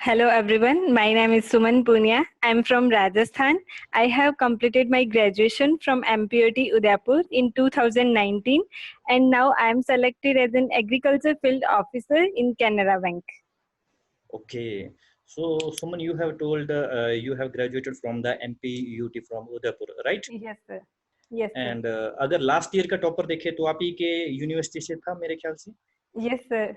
Hello everyone, my name is Suman Punia. I am from Rajasthan. I have completed my graduation from MPOT Udaipur in 2019 and now I am selected as an agriculture field officer in Canara Bank. Okay, so Suman, you have told you have graduated from the MPUT from Udaipur, right? Yes sir. Yes sir. And अगर last year का topper देखे तो आप ही के university से था मेरे ख्याल से। Yes sir.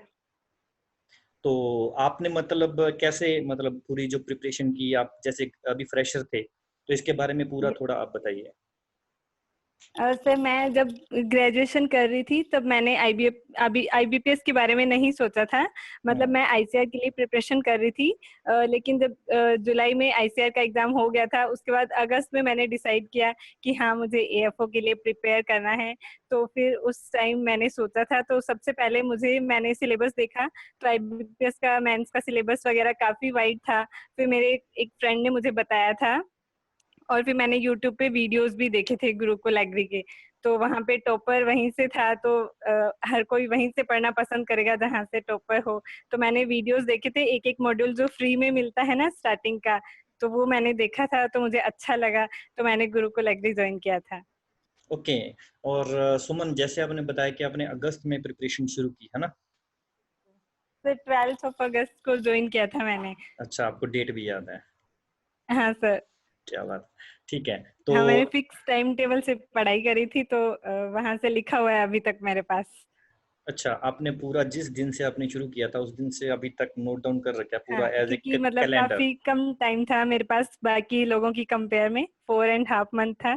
तो आपने मतलब कैसे मतलब पूरी जो प्रिपरेशन की, आप जैसे अभी फ्रेशर थे तो इसके बारे में पूरा थोड़ा आप बताइए। सर मैं जब ग्रेजुएशन कर रही थी तब मैंने आईबीपीएस के बारे में नहीं सोचा था। मतलब मैं आईसीआर के लिए प्रिपरेशन कर रही थी। लेकिन जब जुलाई में आईसीआर का एग्जाम हो गया था, उसके बाद अगस्त में मैंने डिसाइड किया कि हाँ मुझे एएफओ के लिए प्रिपेयर करना है। तो फिर उस टाइम मैंने सोचा था, तो सबसे पहले मैंने सिलेबस देखा तो आईबीपीएस का मेंस का सिलेबस वगैरह काफी वाइड था। फिर मेरे एक फ्रेंड ने मुझे बताया था और फिर मैंने यूट्यूब पे वीडियोस भी देखे थे गुरुकुल एग्री के। तो वहाँ पे टॉपर वहीं से था, तो हर कोई वहीं से पढ़ना पसंद करेगा जहाँ से टॉपर हो। तो मैंने वीडियोस देखे थे, एक एक मॉड्यूल जो फ्री में मिलता है ना स्टार्टिंग का, तो वो मैंने देखा था, तो मुझे अच्छा लगा, तो मैंने गुरुकुल एग्री ज्वाइन किया था। ओके। और सुमन, जैसे आपने बताया कि आपने अगस्त में प्रिपरेशन शुरू की है ना? फिर 12 अगस्त को ज्वाइन किया था मैंने। अच्छा, आपको डेट भी याद है? हाँ सर। क्या बात, ठीक है। तो हाँ, मैंने फिक्स टाइम टेबल से पढ़ाई करी थी, तो वहां से लिखा हुआ है अभी तक मेरे पास। अच्छा, आपने पूरा जिस दिन से आपने शुरू किया था उस दिन से अभी तक नोट डाउन कर रखा है पूरा हाँ, एज ए क्योंकि मतलब कैलेंडर? काफी कम टाइम था मेरे पास बाकी लोगों की कंपेयर में, 4.5 मंथ था।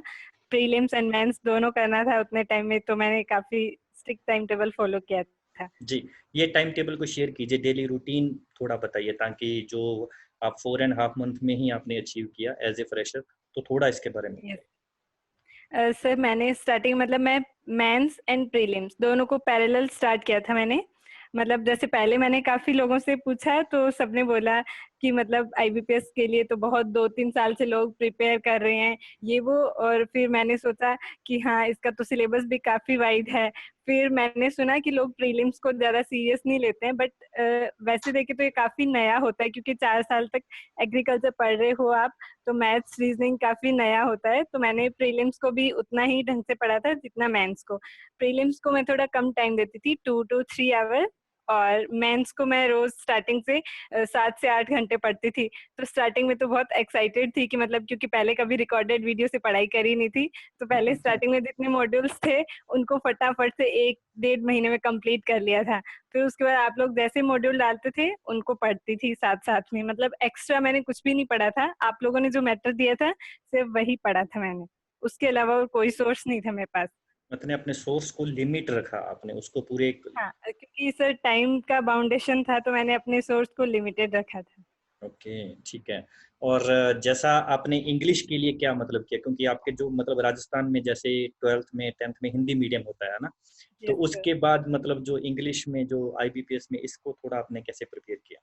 प्रीलिम्स एंड मेंस दोनों करना था उतने टाइम में, तो मैंने काफी स्ट्रिक्ट टाइम टेबल फॉलो किया था। जी, ये टाइम टेबल को शेयर कीजिए, डेली रूटीन थोड़ा बताइए, ताकि जो आप 4.5 मंथ में ही आपने अचीव किया एज ए फ्रेशर, तो थोड़ा इसके बारे में यस बताइए। सर, मैंने स्टार्टिंग मतलब मैं मेंस एंड प्रीलिम्स दोनों को पैरेलल स्टार्ट किया था मैंने। मतलब जैसे पहले मैंने काफी लोगों से पूछा तो सबने बोला कि मतलब आईबीपीएस के लिए तो बहुत 2-3 साल से लोग प्रिपेयर कर रहे हैं ये वो। और फिर मैंने सोचा कि हाँ इसका तो सिलेबस भी काफी वाइड है। फिर मैंने सुना कि लोग प्रीलिम्स को ज्यादा सीरियस नहीं लेते हैं, बट वैसे देखे तो ये काफी नया होता है, क्योंकि 4 साल तक एग्रीकल्चर पढ़ रहे हो आप, तो मैथ्स रीजनिंग काफी नया होता है। तो मैंने प्रीलिम्स को भी उतना ही ढंग से पढ़ा था जितना मेंस को। प्रीलिम्स को मैं थोड़ा कम टाइम देती थी, 2 to 3 आवर, और मेंस को मैं रोज स्टार्टिंग से 7 से 8 घंटे पढ़ती थी। तो स्टार्टिंग में तो बहुत एक्साइटेड थी कि मतलब, क्योंकि पहले कभी रिकॉर्डेड वीडियो से पढ़ाई करी नहीं थी, तो पहले स्टार्टिंग में जितने मॉड्यूल्स थे उनको फटाफट से 1-1.5 महीने में कंप्लीट कर लिया था। फिर उसके बाद आप लोग जैसे मॉड्यूल डालते थे उनको पढ़ती थी साथ साथ में। मतलब एक्स्ट्रा मैंने कुछ भी नहीं पढ़ा था, आप लोगों ने जो मैटर दिया था सिर्फ वही पढ़ा था मैंने। उसके अलावा और कोई सोर्स नहीं था मेरे पास। मतलब अपने सोर्स को लिमिट रखा आपने, उसको पूरे एक। हाँ, क्योंकि सर टाइम का बाउंडेशन था, तो मैंने अपने सोर्स को लिमिटेड रखा था। ओके, ठीक है। और जैसा आपने इंग्लिश के लिए क्या मतलब किया, क्योंकि आपके जो मतलब राजस्थान में जैसे 12th में 10th में हिंदी मीडियम होता है ना, तो यस सर। उसके बाद मतलब जो इंग्लिश में जो आईबीपीएस में, इसको थोड़ा आपने कैसे प्रिपेयर किया?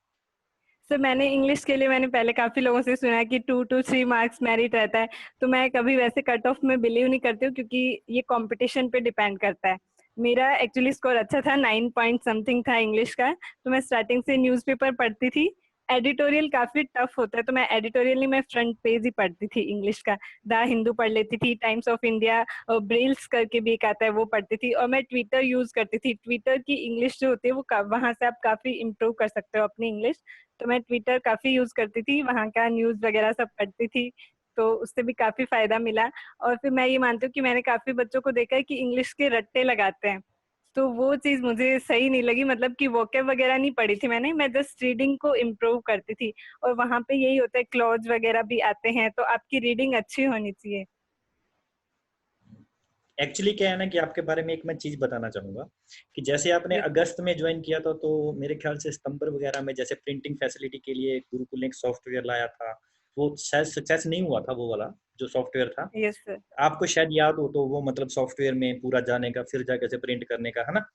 सर मैंने इंग्लिश के लिए मैंने पहले काफी लोगों से सुना है कि 2 to 3 मार्क्स मेरिट रहता है। तो मैं कभी वैसे कट ऑफ में बिलीव नहीं करती हूँ, क्योंकि ये कंपटीशन पे डिपेंड करता है। मेरा एक्चुअली स्कोर अच्छा था, 9 पॉइंट समथिंग था इंग्लिश का। तो मैं स्टार्टिंग से न्यूज़पेपर पढ़ती थी। एडिटोरियल काफी टफ होता है, तो मैं एडिटोरियल नहीं, मैं फ्रंट पेज ही पढ़ती थी इंग्लिश का। द हिंदू पढ़ लेती थी, टाइम्स ऑफ इंडिया और ब्रेल्स करके भी एक आता है वो पढ़ती थी। और मैं ट्विटर यूज करती थी। ट्विटर की इंग्लिश जो होती है वो वहां से आप काफी इम्प्रूव कर सकते हो अपनी इंग्लिश। तो मैं ट्विटर काफी यूज करती थी, वहाँ का न्यूज वगैरह सब पढ़ती थी, तो उससे भी काफी फायदा मिला। और फिर मैं ये मानती हूँ कि मैंने काफी बच्चों को देखा है कि इंग्लिश के रट्टे लगाते हैं, तो वो चीज मुझे सही नहीं लगी। मतलब कि वोकैब वगैरह नहीं पढ़ी थी मैंने, मैं जस्ट रीडिंग को इम्प्रूव करती थी। और वहाँ पे यही होता है, क्लॉज वगैरह भी आते हैं, तो आपकी रीडिंग अच्छी होनी चाहिए। एक्चुअली क्या है ना कि आपके बारे में एक मैं चीज बताना चाहूंगा कि जैसे आपने यस सर। अगस्त में ज्वाइन किया था, तो मेरे ख्याल से सितंबर वगैरह में जैसे प्रिंटिंग फैसिलिटी के लिए गुरुकुल ने एक सॉफ्टवेयर लाया था, वो शायद सक्सेस नहीं हुआ था वो वाला जो सॉफ्टवेयर था। Yes sir. आपको शायद याद हो तो, वो मतलब सॉफ्टवेयर में पूरा जाने का, फिर जाकर से प्रिंट करने का, है ना?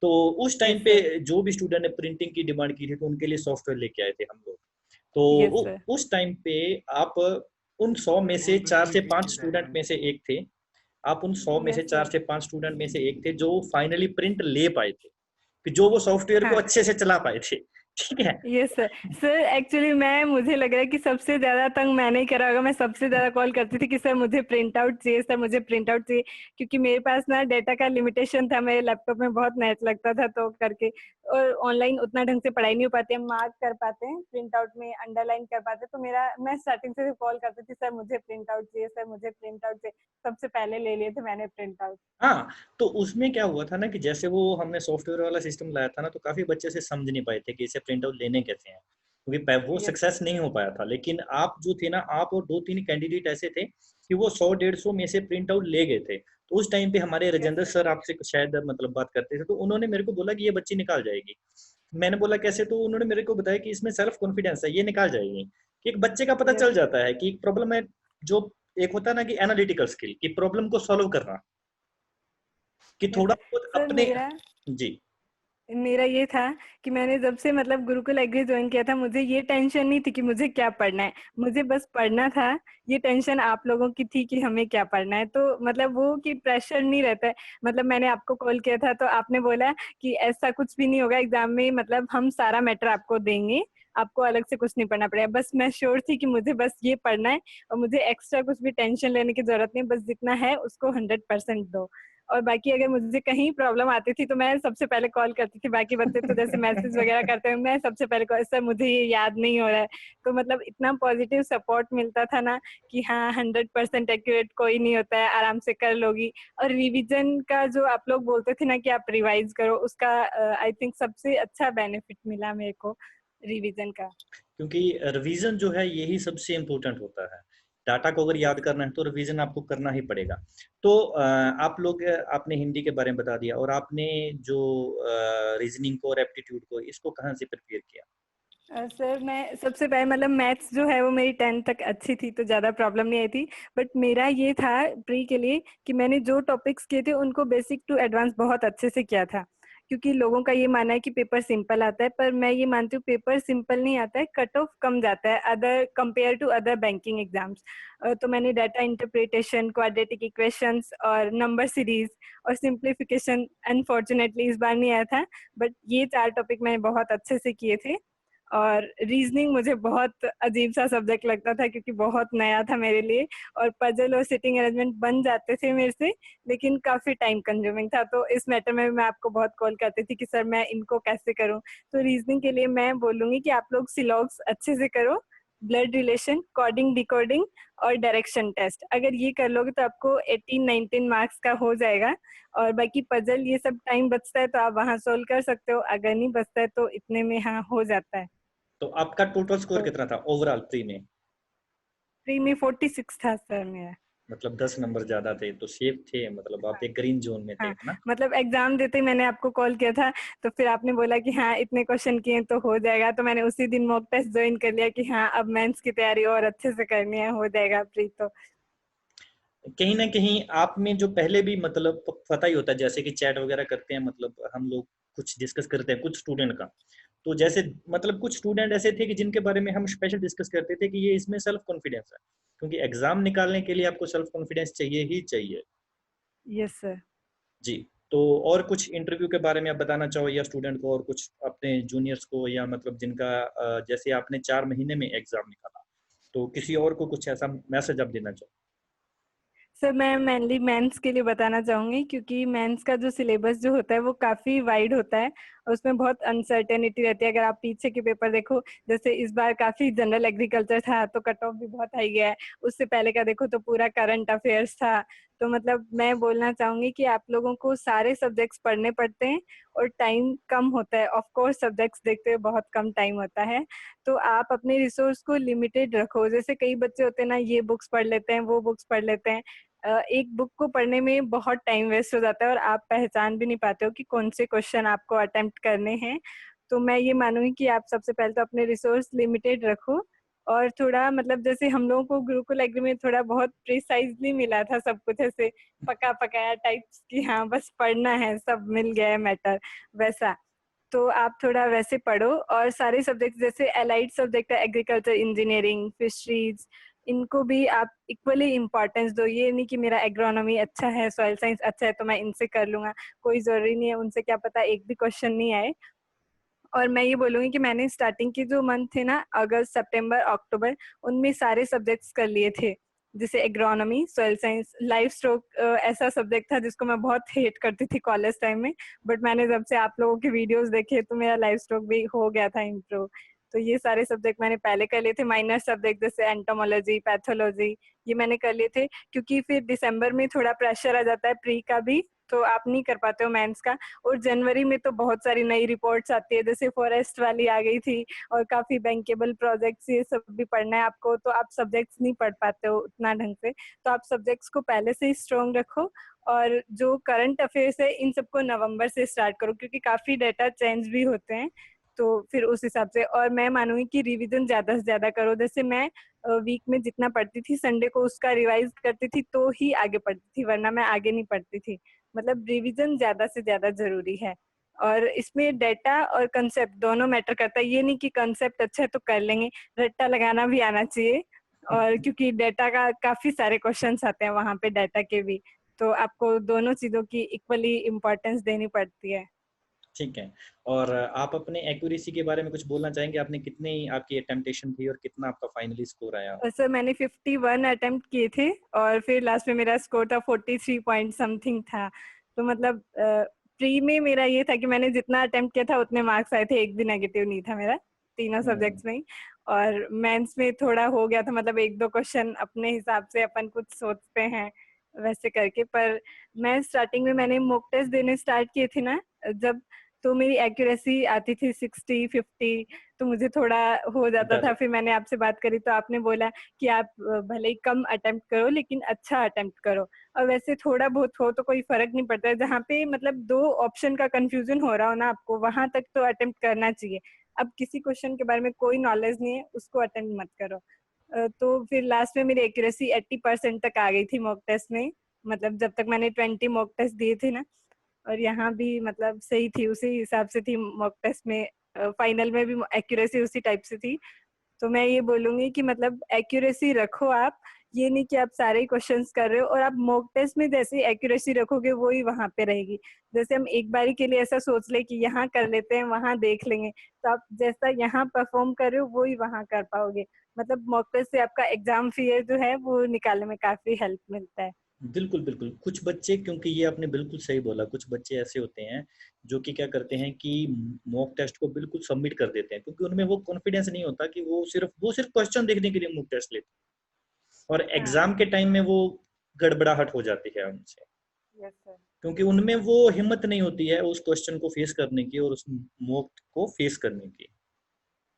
तो उस टाइम यस पे सर। जो भी स्टूडेंट ने प्रिंटिंग की डिमांड की थी, तो उनके लिए सॉफ्टवेयर लेके आए थे हम लोग। तो यस सर। उस टाइम पे आप उन 100 में से 4 से 5 स्टूडेंट में से एक थे। आप उन 100 में से यस 4 सर। से 5 स्टूडेंट में से एक थे जो फाइनली प्रिंट ले पाए थे, कि जो वो सॉफ्टवेयर को हाँ। अच्छे से चला पाए थे। ठीक है। Yes sir. सर एक्चुअली मुझे लग रहा है कि सबसे ज्यादा तंग मैंने ही करा होगा। मैं सबसे ज्यादा कॉल करती थी कि सर मुझे प्रिंट आउट चाहिए, सर मुझे प्रिंट आउट चाहिए, क्योंकि मेरे पास ना डेटा का लिमिटेशन था, मेरे लैपटॉप में बहुत नेट लगता था तो करके, और ऑनलाइन उतना ढंग से पढ़ाई नहीं हो पाती, हम मार्क कर पाते हैं प्रिंट आउट में, अंडरलाइन कर पाते, तो मेरा मैं स्टार्टिंग से कॉल करती थी, सर मुझे प्रिंट आउट चाहिए, सर मुझे प्रिंट आउट चाहिए। सबसे पहले ले लिए थे मैंने प्रिंट आउट। हाँ, तो उसमें क्या हुआ था ना कि जैसे वो हमने सॉफ्टवेयर वाला सिस्टम लाया था ना, तो काफ़ी बच्चे से समझ नहीं पाए थे कि इसे प्रिंट आउट लेने कैसे हैं, क्योंकि वो यस सक्सेस नहीं हो पाया था। लेकिन आप जो थे ना, आप और 2-3 कैंडिडेट ऐसे थे कि वो 100-150 में से प्रिंट आउट ले गए थे। तो उस टाइम पे हमारे यस राजेंद्र सर। सर आपसे शायद मतलब बात करते थे, तो उन्होंने मेरे को बोला कि ये बच्ची निकाल जाएगी। मैंने बोला कैसे? तो उन्होंने मेरे को बताया कि इसमें सेल्फ कॉन्फिडेंस है, ये निकाल जाएगी। कि एक बच्चे का पता यस चल सर। जाता है कि एक प्रॉब्लम है, जो एक होता है ना कि एनालिटिकल स्किल, कि प्रॉब्लम को सॉल्व करना, कि यस थोड़ा सर। बहुत सर अपने। मेरा जी। मेरा ये था कि मैंने जब से मतलब गुरुकुल एग्री ज्वाइन किया था, मुझे ये टेंशन नहीं थी कि मुझे क्या पढ़ना है, मुझे बस पढ़ना था। ये टेंशन आप लोगों की थी कि हमें क्या पढ़ना है, तो मतलब वो कि प्रेशर नहीं रहता है। मतलब मैंने आपको कॉल किया था तो आपने बोला कि ऐसा कुछ भी नहीं होगा एग्जाम में, मतलब हम सारा मैटर आपको देंगे, आपको अलग से कुछ नहीं पढ़ना पड़ेगा। बस मैं श्योर थी कि मुझे बस ये पढ़ना है, और मुझे एक्स्ट्रा कुछ भी टेंशन लेने की जरूरत नहीं, बस जितना है उसको 100% दो। और बाकी अगर मुझे कहीं प्रॉब्लम आती थी तो मैं सबसे पहले कॉल करती थी। बाकी बच्चे तो जैसे मैसेज वगैरह करते हैं, मैं सबसे पहले कॉल, सर मुझे ये याद नहीं हो रहा है। तो मतलब इतना पॉजिटिव सपोर्ट मिलता था ना कि हाँ 100% एक्यूरेट कोई नहीं होता है, आराम से कर लोगी। और रिवीजन का जो आप लोग बोलते थे ना कि आप रिवाइज करो, उसका आई थिंक सबसे अच्छा बेनिफिट मिला मेरे को रिवीजन का। क्योंकि रिवीजन जो है यही सबसे इम्पोर्टेंट होता है। डाटा को अगर यस याद सर। करना है तो रिवीजन आपको करना ही पड़ेगा। तो आप लोग, आपने हिंदी के बारे में बता दिया, और आपने जो रीजनिंग को और एप्टीट्यूड को, इसको कहाँ से प्रिपेयर किया? सर मैं सबसे पहले मतलब मैथ्स जो है वो मेरी 10th तक अच्छी थी तो ज़्यादा प्रॉब्लम नहीं आई थी। बट मेरा ये था प्री के लिए कि मैंने जो टॉपिक्स किए थे उनको बेसिक टू एडवांस बहुत अच्छे से किया था। क्योंकि लोगों का ये मानना है कि पेपर सिंपल आता है, पर मैं ये मानती हूँ पेपर सिंपल नहीं आता है, कट ऑफ कम जाता है other compare to other banking exams. तो मैंने डाटा इंटरप्रिटेशन, क्वाड्रेटिक इक्वेशंस और नंबर सीरीज और सिंप्लीफिकेशन अनफॉर्चुनेटली इस बार नहीं आया था, बट ये 4 टॉपिक मैंने बहुत अच्छे से किए थे। और रीजनिंग मुझे बहुत अजीब सा सब्जेक्ट लगता था क्योंकि बहुत नया था मेरे लिए, और पजल और सिटिंग अरेंजमेंट बन जाते थे मेरे से, लेकिन काफी टाइम कंज्यूमिंग था। तो इस मैटर में मैं आपको बहुत कॉल करती थी कि सर मैं इनको कैसे करूं। तो रीजनिंग के लिए मैं बोलूंगी कि आप लोग सिलॉग्स अच्छे से करो, ब्लड रिलेशन, कोडिंग, डिकोडिंग और डायरेक्शन टेस्ट, अगर ये कर लोगे तो आपको 18-19 मार्क्स का हो जाएगा। और बाकी पजल ये सब टाइम बचता है तो आप वहां सोल्व कर सकते हो, अगर नहीं बचता है तो इतने में हाँ हो जाता है। तो आपका टोटल स्कोर तो कितना था ओवरऑल प्री में? प्री में 46 था सर मेरा। मतलब 10 नंबर ज्यादा थे, तो सेफ थे, मतलब आप हाँ। एक ग्रीन जोन में थे, हाँ है ना? मतलब एग्जाम देते ही मैंने आपको कॉल किया था, तो फिर आपने बोला कि हाँ इतने क्वेश्चन किए तो हो जाएगा, तो मैंने उसी दिन मॉक टेस्ट ज्वाइन कर लिया कि हाँ अब मेंस की तैयारी और अच्छे से करनी है, हो जाएगा प्री तो। कहीं ना कहीं आप में जो पहले भी मतलब पता ही होता है, जैसे कि चैट वगैरह करते हैं, मतलब हम लोग कुछ डिस्कस करते हैं कुछ स्टूडेंट का, तो जैसे मतलब कुछ स्टूडेंट ऐसे थे कि जिनके बारे में हम स्पेशल डिस्कस करते थे कि ये इसमें सेल्फ कॉन्फिडेंस है, क्योंकि एग्जाम निकालने के लिए आपको सेल्फ कॉन्फिडेंस चाहिए ही चाहिए। Yes sir. जी। तो और कुछ इंटरव्यू के बारे में आप बताना चाहो, या स्टूडेंट को, और कुछ अपने जूनियर्स को, या मतलब जिनका जैसे आपने 4 महीने में एग्जाम निकाला, तो किसी और को कुछ ऐसा मैसेज आप देना चाहो? सर मैं मेनली मेंस के लिए बताना चाहूंगी, क्योंकि मेंस का जो सिलेबस जो होता है वो काफी वाइड होता है, और उसमें बहुत अनसर्टेनिटी रहती है। अगर आप पीछे के पेपर देखो, जैसे इस बार काफी जनरल एग्रीकल्चर था तो कट ऑफ भी बहुत हाई गया है, उससे पहले का देखो तो पूरा करंट अफेयर्स था। तो मतलब मैं बोलना चाहूंगी कि आप लोगों को सारे सब्जेक्ट्स पढ़ने पड़ते हैं, और टाइम कम होता है, ऑफ कोर्स सब्जेक्ट्स देखते हुए बहुत कम टाइम होता है। तो आप अपने रिसोर्स को लिमिटेड रखो। जैसे कई बच्चे होते हैं ना, ये बुक्स पढ़ लेते हैं, वो बुक्स पढ़ लेते हैं, एक बुक को पढ़ने में बहुत टाइम वेस्ट हो जाता है और आप पहचान भी नहीं पाते हो कि कौन से क्वेश्चन आपको अटेम्प्ट करने हैं। तो मैं ये मानूंगी कि आप सबसे पहले तो अपने रिसोर्स लिमिटेड रखो, और थोड़ा मतलब जैसे हम लोगों को गुरुकुल एग्री में थोड़ा बहुत प्रिसाइजली मिला था सब कुछ, ऐसे पका पकाया टाइप्स की, हाँ बस पढ़ना है, सब मिल गया है मैटर वैसा। तो आप थोड़ा वैसे पढ़ो, और सारे सब्जेक्ट जैसे एलाइड सब्जेक्ट है, एग्रीकल्चर, इंजीनियरिंग, फिशरीज, इनको भी आप इक्वली इम्पोर्टेंस दो। ये नहीं कि मेरा एग्रोनॉमी अच्छा है, सॉइल साइंस अच्छा है तो मैं इनसे कर लूंगा, कोई जरूरी नहीं है, उनसे क्या पता एक भी क्वेश्चन नहीं आए। और मैं ये बोलूंगी कि मैंने स्टार्टिंग के जो मंथ थे ना, अगस्त सितंबर अक्टूबर, उनमें सारे सब्जेक्ट्स कर लिए थे। जैसे agronomy, soil science, life stock ऐसा सब्जेक्ट था जिसको मैं बहुत हेट करती थी कॉलेज टाइम में, बट मैंने जब से आप लोगों के वीडियोस देखे तो मेरा लाइफ स्टॉक भी हो गया था इम्प्रूव। तो ये सारे सब्जेक्ट मैंने पहले कर लिए थे। माइनर सब्जेक्ट जैसे एंटोमोलॉजी, पैथोलॉजी, ये मैंने कर लिए थे, क्योंकि फिर दिसंबर में थोड़ा प्रेशर आ जाता है प्री का भी, तो आप नहीं कर पाते हो मेंस का। और जनवरी में तो बहुत सारी नई रिपोर्ट्स आती है, जैसे फॉरेस्ट वाली आ गई थी, और काफी बैंकेबल प्रोजेक्ट्स ये सब भी पढ़ना है आपको, तो आप सब्जेक्ट्स नहीं पढ़ पाते हो उतना ढंग से। तो आप सब्जेक्ट्स को पहले से ही स्ट्रॉन्ग रखो, और जो करंट अफेयर्स है इन सबको नवंबर से स्टार्ट करो, क्योंकि काफी डेटा चेंज भी होते हैं, तो फिर उस हिसाब से। और मैं मानूंगी कि रिवीजन ज्यादा से ज्यादा करो। जैसे मैं वीक में जितना पढ़ती थी, संडे को उसका रिवाइज करती थी तो ही आगे पढ़ती थी, वरना मैं आगे नहीं पढ़ती थी। मतलब रिवीजन ज्यादा से ज्यादा जरूरी है। और इसमें डेटा और कंसेप्ट दोनों मैटर करता है। ये नहीं कि कंसेप्ट अच्छा है तो कर लेंगे, रट्टा लगाना भी आना चाहिए। और क्योंकि डेटा का काफी सारे क्वेश्चंस आते हैं वहां पे, डाटा के भी, तो आपको दोनों चीजों की इक्वली इम्पोर्टेंस देनी पड़ती है। ठीक है। और आप अपने एक्यूरेसी के बारे में कुछ बोलना चाहेंगे? आपने कितनी आपकी अटेम्प्टेशन थी और कितना आपका फाइनली स्कोर आया? सर मैंने 51 अटेम्प्ट किए थे, और फिर लास्ट में मेरा स्कोर था 43 पॉइंट समथिंग था। तो मतलब प्री में मेरा ये था कि मैंने जितना अटेम्प्ट किया था उतने मार्क्स आए थे, एक भी नेगेटिव नहीं था मेरा, तीनों हम्म। सब्जेक्ट्स में ही। और मेंस में थोड़ा हो गया था, मतलब एक दो क्वेश्चन अपने हिसाब से अपन कुछ सोचते हैं वैसे करके। पर मैं स्टार्टिंग में मैंने मॉक टेस्ट देने स्टार्ट किए थे ना जब, तो मेरी एक्यूरेसी आती थी 60-50, तो मुझे थोड़ा हो जाता डर। था। फिर मैंने आपसे बात करी तो आपने बोला कि आप भले ही कम अटेम्प्ट करो लेकिन अच्छा अटेम्प्ट करो। और वैसे थोड़ा बहुत हो तो कोई फर्क नहीं पड़ता है, जहाँ पे मतलब दो ऑप्शन का कंफ्यूजन हो रहा हो ना आपको, वहां तक तो अटेम्प्ट करना चाहिए। अब किसी क्वेश्चन के बारे में कोई नॉलेज नहीं है, उसको अटेम्प्ट मत करो। तो फिर लास्ट में मेरी एक्यूरेसी 80% तक आ गई थी मॉक टेस्ट में, मतलब जब तक मैंने 20 मॉक टेस्ट दिए थे ना। और यहाँ भी मतलब सही थी, उसी हिसाब से थी मॉक टेस्ट में। फाइनल में भी एक्यूरेसी उसी टाइप से थी। तो मैं ये बोलूंगी कि मतलब एक्यूरेसी रखो आप, ये नहीं कि आप सारे ही क्वेश्चंस कर रहे हो, और आप मॉक टेस्ट में जैसे एक्यूरेसी रखोगे वो ही वहां पे रहेगी। जैसे हम एक बारी के लिए ऐसा सोच ले कि यहाँ कर लेते हैं वहां देख लेंगे, तो आप जैसा यहाँ परफॉर्म कर रहे हो वो ही वहां कर पाओगे। मतलब मॉक टेस्ट से आपका एग्जाम फियर जो है वो निकालने में काफी हेल्प मिलता है। बिल्कुल, बिल्कुल। कुछ बच्चे, क्योंकि ये आपने बिल्कुल सही बोला, कुछ बच्चे ऐसे होते हैं जो कि क्या करते हैं कि मॉक टेस्ट को बिल्कुल सबमिट कर देते हैं, क्योंकि उनमें वो कॉन्फिडेंस नहीं होता कि वो सिर्फ क्वेश्चन देखने के लिए मॉक टेस्ट लेते हैं, और हाँ। एग्जाम के टाइम में वो गड़बड़ाहट हो जाती है उनसे, यस सर। क्योंकि उनमें वो हिम्मत नहीं होती है उस क्वेश्चन को फेस करने की और उस मॉक को फेस करने की।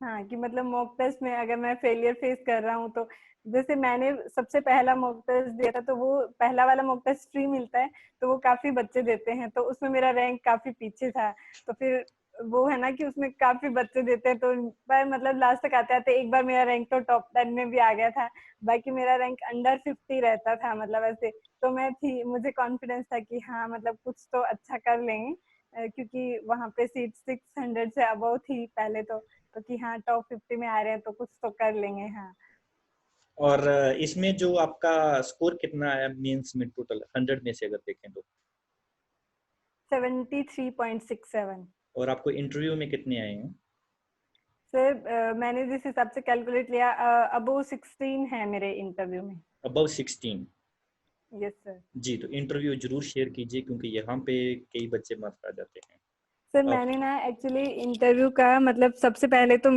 हाँ, कि मतलब मॉक टेस्ट में अगर मैं फेलियर फेस कर रहा हूँ तो, जैसे मैंने सबसे पहला मॉक टेस्ट दिया था, तो वो पहला वाला मॉक टेस्ट फ्री मिलता है, तो वो काफी बच्चे देते हैं, तो उसमें मेरा रैंक काफी पीछे था। तो फिर वो है ना कि उसमें काफी बच्चे देते हैं, तो पर मतलब लास्ट तक आते आते एक बार मेरा रैंक तो टॉप 10 में भी आ गया था। बाकी मेरा रैंक अंडर 50 रहता था, मतलब ऐसे। तो मैं थी, मुझे कॉन्फिडेंस था कि हाँ मतलब कुछ तो अच्छा कर लेंगे, क्योंकि वहां पे सीट 600 से अबव थी पहले तो कि हाँ टॉप 50 में आ रहे हैं तो कुछ तो कर लेंगे। हाँ। और इसमें जो आपका स्कोर कितना है मेंस में, टोटल 100 में से अगर देखें तो? 73.67। और आपको इंटरव्यू में कितने आए हैं? सर मैंने जिस हिसाब से कैलकुलेट लिया, अबो 16 है मेरे इंटरव्यू में। अबव 16? Yes sir. जी, तो इंटरव्यू जरूर शेयर कीजिए, क्योंकि यहाँ पे कई बच्चे मार्क्स आ जाते हैं। सर अब मैंने ना एक्चुअली इंटरव्यू का मतलब सबसे पहले तो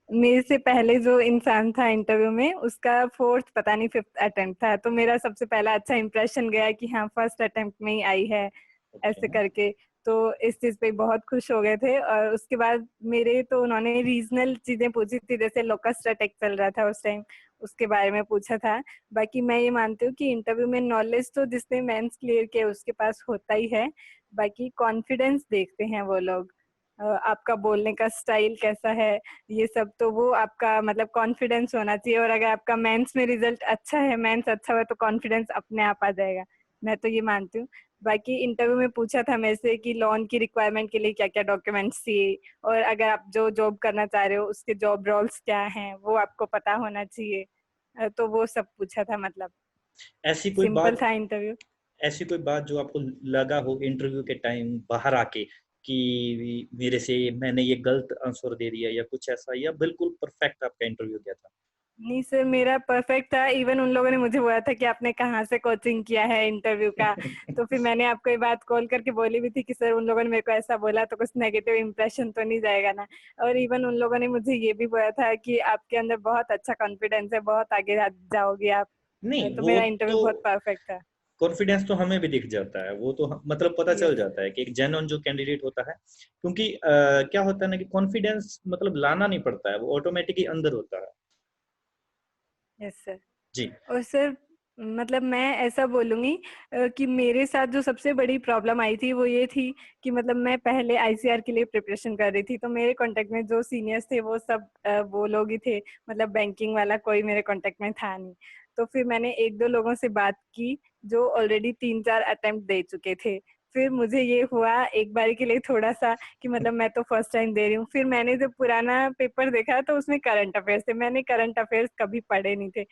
मेरे से पहले जो इंसान था इंटरव्यू में, उसका फोर्थ पता नहीं फिफ्थ अटेम्प्ट था, तो मेरा सबसे पहला अच्छा इंप्रेशन गया कि हाँ फर्स्ट अटेम्प्ट में ही आई है, ओके। ऐसे करके। तो इस चीज पे बहुत खुश हो गए थे। और उसके बाद मेरे तो उन्होंने रीजनल चीजें पूछी थी, जैसे लोकस्ट अटैक चल रहा था उस टाइम, उसके बारे में पूछा था। बाकी मैं ये मानती हूँ कि इंटरव्यू में नॉलेज तो जिसने मेंस क्लियर किया उसके पास होता ही है, बाकी कॉन्फिडेंस देखते हैं वो लोग। आपका बोलने का स्टाइल कैसा है, ये सब तो वो आपका मतलब कॉन्फिडेंस होना चाहिए। और अगर आपका मेंस में रिजल्ट अच्छा है, मेंस अच्छा हुआ, तो कॉन्फिडेंस अपने आप आ जाएगा। मैं तो ये मानती हूँ। बाकी इंटरव्यू में पूछा था मेरे से कि लोन की रिक्वायरमेंट के लिए क्या क्या डॉक्यूमेंट्स चाहिए, और अगर आप जो जॉब करना चाह रहे हो उसके जॉब रोल्स क्या हैं वो आपको पता होना चाहिए। तो वो सब पूछा था, मतलब ऐसी कोई सिंपल बात था इंटरव्यू। ऐसी कोई बात जो आपको लगा हो इंटरव्यू के टाइम बाहर आके कि मेरे से मैंने ये गलत आंसर दे दिया या कुछ ऐसा, या बिल्कुल परफेक्ट आपका इंटरव्यू गया था? नहीं सर, मेरा परफेक्ट था। इवन उन लोगों ने मुझे बोला था कि आपने कहाँ से कोचिंग किया है इंटरव्यू का। तो फिर मैंने आपको ये बात कॉल करके बोली भी थी कि सर उन लोगों ने मेरे को ऐसा बोला तो कुछ नेगेटिव इंप्रेशन तो नहीं जाएगा ना। और इवन उन लोगों ने मुझे ये भी बोला था कि आपके अंदर बहुत अच्छा कॉन्फिडेंस है, बहुत आगे जाओगे आप। नहीं, तो वो मेरा इंटरव्यू तो बहुत परफेक्ट था। कॉन्फिडेंस तो हमें भी दिख जाता है, वो तो मतलब पता चल यस। जाता है कि एक जेन्युइन जो कैंडिडेट होता है। क्योंकि क्या होता है ना कि कॉन्फिडेंस मतलब लाना नहीं पड़ता है, वो ऑटोमेटिकली अंदर होता है। Yes sir. जी। और सर मतलब मैं ऐसा बोलूंगी कि मेरे साथ जो सबसे बड़ी प्रॉब्लम आई थी वो ये थी कि मतलब मैं पहले आईसीआर के लिए प्रिपरेशन कर रही थी, तो मेरे कांटेक्ट में जो सीनियर्स थे वो सब वो लोग ही थे। मतलब बैंकिंग वाला कोई मेरे कांटेक्ट में था नहीं। तो फिर मैंने एक दो लोगों से बात की जो ऑलरेडी 3-4 अटेम्प्ट दे चुके थे। फिर मुझे ये हुआ एक बार के लिए थोड़ा सा कि मतलब मैं तो फर्स्ट टाइम दे रही हूँ। फिर मैंने जब पुराना पेपर देखा तो उसमें करंट अफेयर्स थे, मैंने करंट अफेयर्स कभी पढ़े नहीं थे।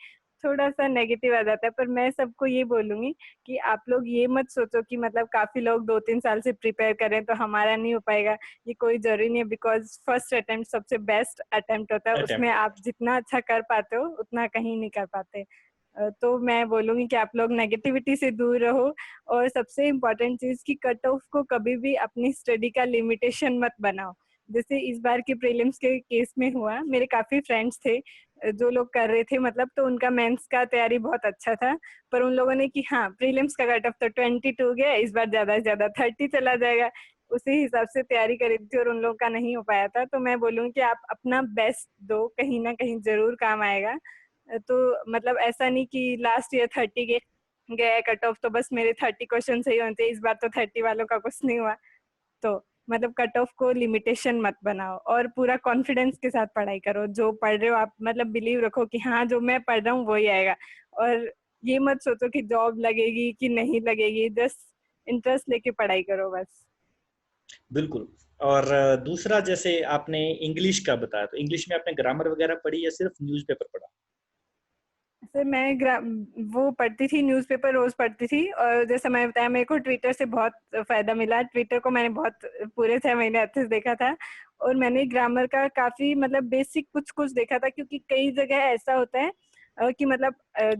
थोड़ा सा नेगेटिव आ जाता है। पर मैं सबको ये बोलूंगी कि आप लोग ये मत सोचो कि मतलब काफी लोग 2-3 साल से प्रिपेयर करें तो हमारा नहीं हो पाएगा। ये कोई जरूरी नहीं है, बिकॉज फर्स्ट अटेम्प्ट सबसे बेस्ट अटेम्प्ट होता है, उसमें अटेम्प्ट आप जितना अच्छा कर पाते हो उतना कहीं नहीं कर पाते। तो मैं बोलूंगी कि आप लोग नेगेटिविटी से दूर रहो। और सबसे इम्पोर्टेंट चीज कि कट ऑफ को कभी भी अपनी स्टडी का लिमिटेशन मत बनाओ। जैसे इस बार के प्रीलिम्स के केस में हुआ, मेरे काफी फ्रेंड्स थे जो लोग कर रहे थे, मतलब तो उनका मेंस का तैयारी बहुत अच्छा था। पर उन लोगों ने कि हाँ प्रीलिम्स का कट ऑफ तो 22 गया, इस बार ज्यादा से ज्यादा 30 चला जाएगा, उसी हिसाब से तैयारी करी थी और उन लोगों का नहीं हो पाया था। तो मैं बोलूंगी कि आप अपना बेस्ट दो, कहीं ना कहीं जरूर काम आएगा। तो मतलब ऐसा नहीं कि लास्ट ईयर 30 के गया कट ऑफ तो बस मेरे 30 क्वेश्चन सही होने चाहिए, इस बार तो 30 वालों का कुछ नहीं हुआ। तो मतलब कट ऑफ को लिमिटेशन मत बनाओ और पूरा कॉन्फिडेंस के साथ पढ़ाई करो। जो पढ़ रहे हो आप मतलब बिलीव रखो कि हाँ जो मैं पढ़ रहा हूँ वही आएगा। और ये मत सोचो कि जॉब लगेगी कि नहीं लगेगी, जस्ट इंटरेस्ट लेके पढ़ाई करो बस। बिल्कुल। और दूसरा, जैसे आपने इंग्लिश का बताया, तो इंग्लिश में आपने ग्रामर वगैरह पढ़ी या सिर्फ न्यूज़पेपर पढ़ा? सर मैं वो पढ़ती थी, न्यूज़पेपर रोज पढ़ती थी। और जैसा मैं बताया मेरे को ट्विटर से बहुत फायदा मिला। ट्विटर को मैंने बहुत पूरे 6 महीने अच्छे से देखा था। और मैंने ग्रामर का काफी मतलब बेसिक कुछ कुछ देखा था, क्योंकि कई जगह ऐसा होता है कि मतलब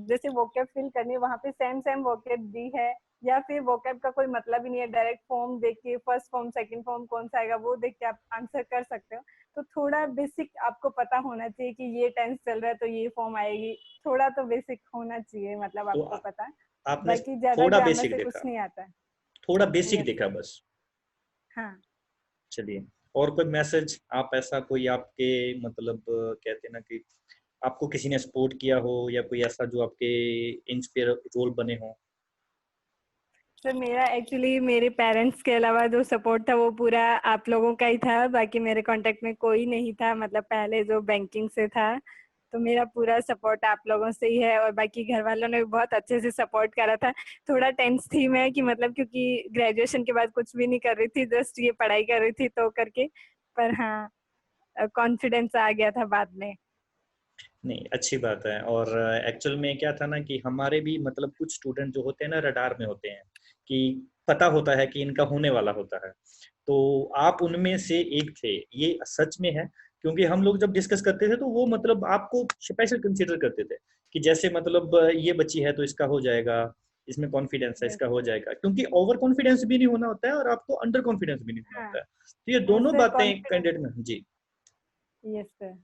जैसे वोकैब फिल करनी है वहां पे सेम सेम वोकैब दी है, या फिर वोकैब का कोई मतलब ही नहीं है, डायरेक्ट फॉर्म देख के फर्स्ट फॉर्म सेकंड फॉर्म कौन सा आएगा वो देख के आप आंसर कर सकते हो। तो थोड़ा बेसिक आपको पता होना चाहिए कि ये टेंस चल रहा है तो ये फॉर्म आएगी। थोड़ा तो बेसिक होना चाहिए, मतलब तो आपको पता। आपने बाकी ज्यादा थोड़ा ग्रामर बेसिक से कुछ देखा, नहीं आता है। थोड़ा बेसिक यस देखा सर। बस। हाँ चलिए। और कोई मैसेज आप ऐसा कोई आपके मतलब कहते हैं ना कि आपको किसी ने सपोर्ट किया हो, या कोई ऐसा जो आपके इंस्पायर रोल बने हो? सर, मेरा एक्चुअली मेरे पेरेंट्स के अलावा जो सपोर्ट था वो पूरा आप लोगों का ही था। बाकी मेरे कांटेक्ट में कोई नहीं था, मतलब पहले जो बैंकिंग से था। तो मेरा पूरा सपोर्ट आप लोगों से ही है। और बाकी घर वालों ने भी बहुत अच्छे से सपोर्ट करा था। थोड़ा टेंस थी मैं कि मतलब क्योंकि ग्रेजुएशन के बाद कुछ भी नहीं कर रही थी, जस्ट ये पढ़ाई कर रही थी तो करके। पर हाँ कॉन्फिडेंस आ गया था बाद में। नहीं, अच्छी बात है। और एक्चुअल में क्या था ना कि हमारे भी मतलब कुछ स्टूडेंट जो होते हैं ना, रडार में होते हैं कि पता होता है कि इनका होने वाला होता है। तो आप उनमें से एक थे, ये सच में है। क्योंकि हम लोग जब डिस्कस करते थे तो वो मतलब आपको स्पेशल कंसीडर करते थे कि जैसे मतलब ये बच्ची है तो इसका हो जाएगा, इसमें कॉन्फिडेंस है, यस इसका हो सर। जाएगा। क्योंकि ओवर कॉन्फिडेंस भी नहीं होना होता है और आपको अंडर कॉन्फिडेंस भी नहीं होना हाँ होता है। तो ये हाँ दोनों सर बातें कॉन्फिडेंस। कैंडिडेट में। जी। Yes sir.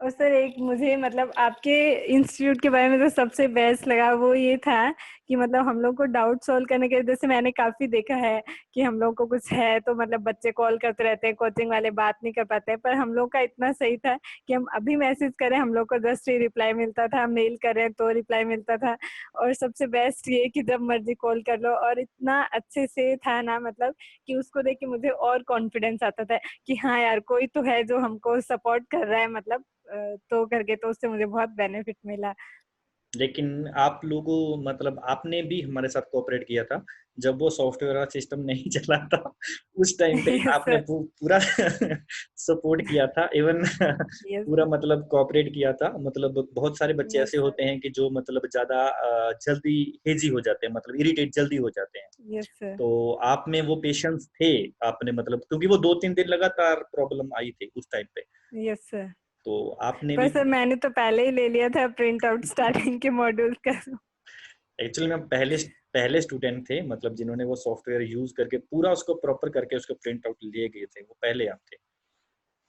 और सर एक मुझे मतलब आपके इंस्टीट्यूट के बारे में जो सबसे बेस्ट लगा वो ये था कि मतलब हम लोग को डाउट सॉल्व करने के, जैसे मैंने काफी देखा है कि हम लोग को कुछ है तो मतलब बच्चे कॉल करते रहते हैं, कोचिंग वाले बात नहीं कर पाते हैं। पर हम लोग का इतना सही था कि हम अभी मैसेज करें हम लोग को जस्ट ही रिप्लाई मिलता था, मेल करें तो रिप्लाई मिलता था। और सबसे बेस्ट ये कि जब मर्जी कॉल कर लो, और इतना अच्छे से था ना मतलब कि उसको देख के मुझे और कॉन्फिडेंस आता था कि हाँ यार कोई तो है जो हमको सपोर्ट कर रहा है, मतलब तो करके तो उससे मुझे बहुत बेनिफिट मिला। लेकिन आप लोगों मतलब आपने भी हमारे साथ कोऑपरेट किया था जब वो सॉफ्टवेयर वाला सिस्टम नहीं चला था। उस टाइम पे यस आपने सर। पूरा सपोर्ट किया था, इवन यस पूरा सर। मतलब कोऑपरेट किया था। मतलब बहुत सारे बच्चे यस ऐसे सर। होते हैं कि जो मतलब ज्यादा जल्दी हेजी हो जाते हैं, मतलब इरिटेट जल्दी हो जाते हैं। Yes sir. तो आप में वो पेशेंस थे, आपने मतलब क्योंकि वो 2-3 दिन लगातार प्रॉब्लम आई थी उस टाइम पे, यस सर। तो आपने पर भी सर मैंने तो पहले ही ले लिया था प्रिंट आउट स्टार्टिंग के मॉड्यूल का। एक्चुअली में पहले स्टूडेंट थे, मतलब जिन्होंने वो सॉफ्टवेयर यूज करके पूरा उसको प्रॉपर करके उसको प्रिंट आउट लिए गए थे, वो पहले आप थे।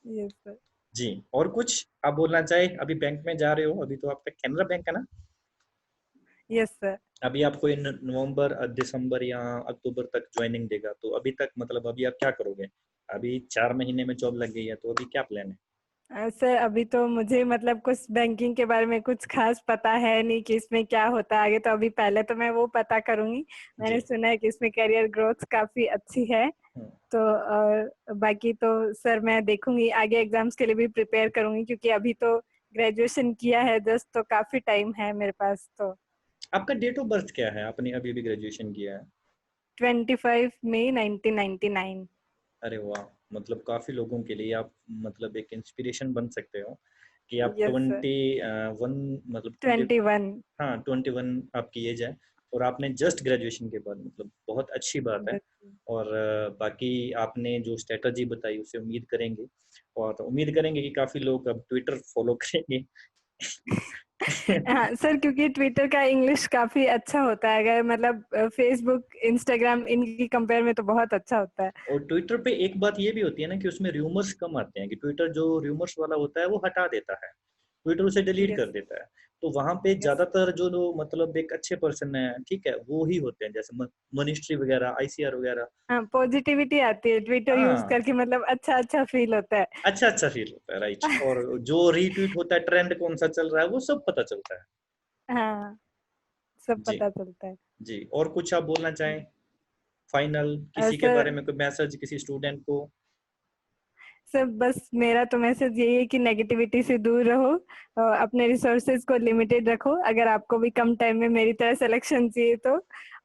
Yes sir. जी, और कुछ आप बोलना चाहे? अभी बैंक में जा रहे हो, अभी तो आपका कैनरा बैंक है ना? Yes sir. अभी आपको इन नवंबर दिसंबर या अक्टूबर तक ज्वाइनिंग देगा, तो अभी तक मतलब अभी आप क्या करोगे? अभी 4 महीने में जॉब लग गई है, तो अभी क्या प्लान है? सर अभी तो मुझे मतलब कुछ बैंकिंग के बारे में कुछ खास पता है नहीं कि इसमें क्या होता है आगे, तो अभी पहले तो मैं वो पता करूंगी। मैंने जी। सुना है कि इसमें करियर ग्रोथ काफी अच्छी है। हम्म, तो बाकी तो सर मैं देखूंगी आगे एग्जाम्स के लिए भी प्रिपेयर करूंगी, क्योंकि अभी तो ग्रेजुएशन किया है जस्ट, तो काफी टाइम है मेरे पास तो। आपका डेट ऑफ बर्थ क्या है? आपने अभी भी ग्रेजुएशन किया है? 25 मई 1999। अरे वाह! मतलब काफ़ी लोगों के लिए आप मतलब एक इंस्पिरेशन बन सकते हो कि आप यस सर। 21 मतलब 20 21। हाँ, 21 आपकी एज है और आपने जस्ट ग्रेजुएशन के बाद, मतलब बहुत अच्छी बात है। और बाकी आपने जो स्ट्रैटेजी बताई उससे उम्मीद करेंगे, और उम्मीद करेंगे कि काफ़ी लोग अब ट्विटर फॉलो करेंगे। हाँ सर, क्योंकि ट्विटर का इंग्लिश काफी अच्छा होता है, अगर मतलब फेसबुक इंस्टाग्राम इनकी कंपेयर में तो बहुत अच्छा होता है। और ट्विटर पे एक बात ये भी होती है ना कि उसमें र्यूमर्स कम आते हैं, कि ट्विटर जो र्यूमर्स वाला होता है वो हटा देता है, ट्विटर उसे डिलीट यस। कर देता है। तो वहां पे यस। ज्यादातर जो लोग मतलब एक अच्छे पर्सन है, ठीक है, वो ही होते हैं, जैसे मनीष वगैरह, आईसीआर वगैरह। हाँ, पॉजिटिविटी आती है ट्विटर यूज हाँ, करके, मतलब अच्छा अच्छा फील होता है। अच्छा अच्छा फील होता है, राइट। और जो रीट्वीट होता है, ट्रेंड कौन सा चल रहा है, वो सब पता चलता है। हाँ, सब जी। पता चलता है। जी, और कुछ आप बोलना चाहें? फाइनल किसी के बारे सर, में कोई मैसेज किसी स्टूडेंट को? सर बस मेरा तो मैसेज यही है कि नेगेटिविटी से दूर रहो, अपने रिसोर्सेज को लिमिटेड रखो अगर आपको भी कम टाइम में मेरी तरह सिलेक्शन चाहिए तो।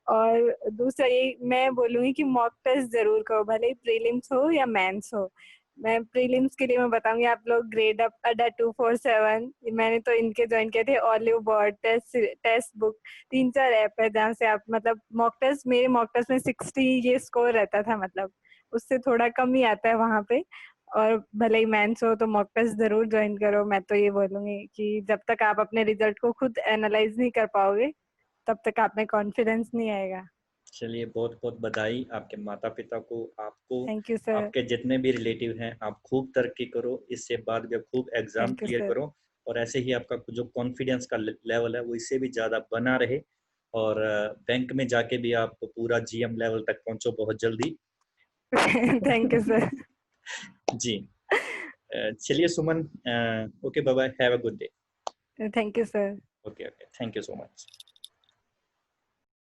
और दूसरा ये मैं बोलूंगी कि मॉक टेस्ट जरूर करो, भले ही प्रीलिम्स हो या मेंस हो। मैं प्रीलिम्स के लिए मैं बताऊंगी, आप लोग ग्रेड अप अड्डा 247, मैंने तो इनके ज्वाइन किए थे, Oliveboard test, Testbook, 3-4 app है जहाँ से आप मतलब मॉक टेस्ट, मेरे मॉक टेस्ट में 60 ये स्कोर रहता था, मतलब उससे थोड़ा कम ही आता है वहां पे। और भले ही मेंस हो तो मॉक टेस्ट जरूर ज्वाइन करो। मैं तो ये बोलूंगी कि जब तक आप अपने रिजल्ट को खुद एनालाइज नहीं कर पाओगे तब तक आप में कॉन्फिडेंस नहीं आएगा। चलिए, बहुत बहुत बधाई आपके माता पिता को, आपको, थैंक यू सर। आपके जितने भी रिलेटिव हैं। आप खूब तरक्की करो, इससे बाद में खूब exam thank you clear sir. करो, और ऐसे ही आपका जो कॉन्फिडेंस का लेवल है वो इससे भी ज़्यादा बना रहे, और बैंक में जाके भी आप पूरा जीएम लेवल तक पहुंचो बहुत जल्दी। Thank you sir. जी। चलिए Suman, okay, bye bye, have a good day. Thank you sir. Okay okay, thank you so much.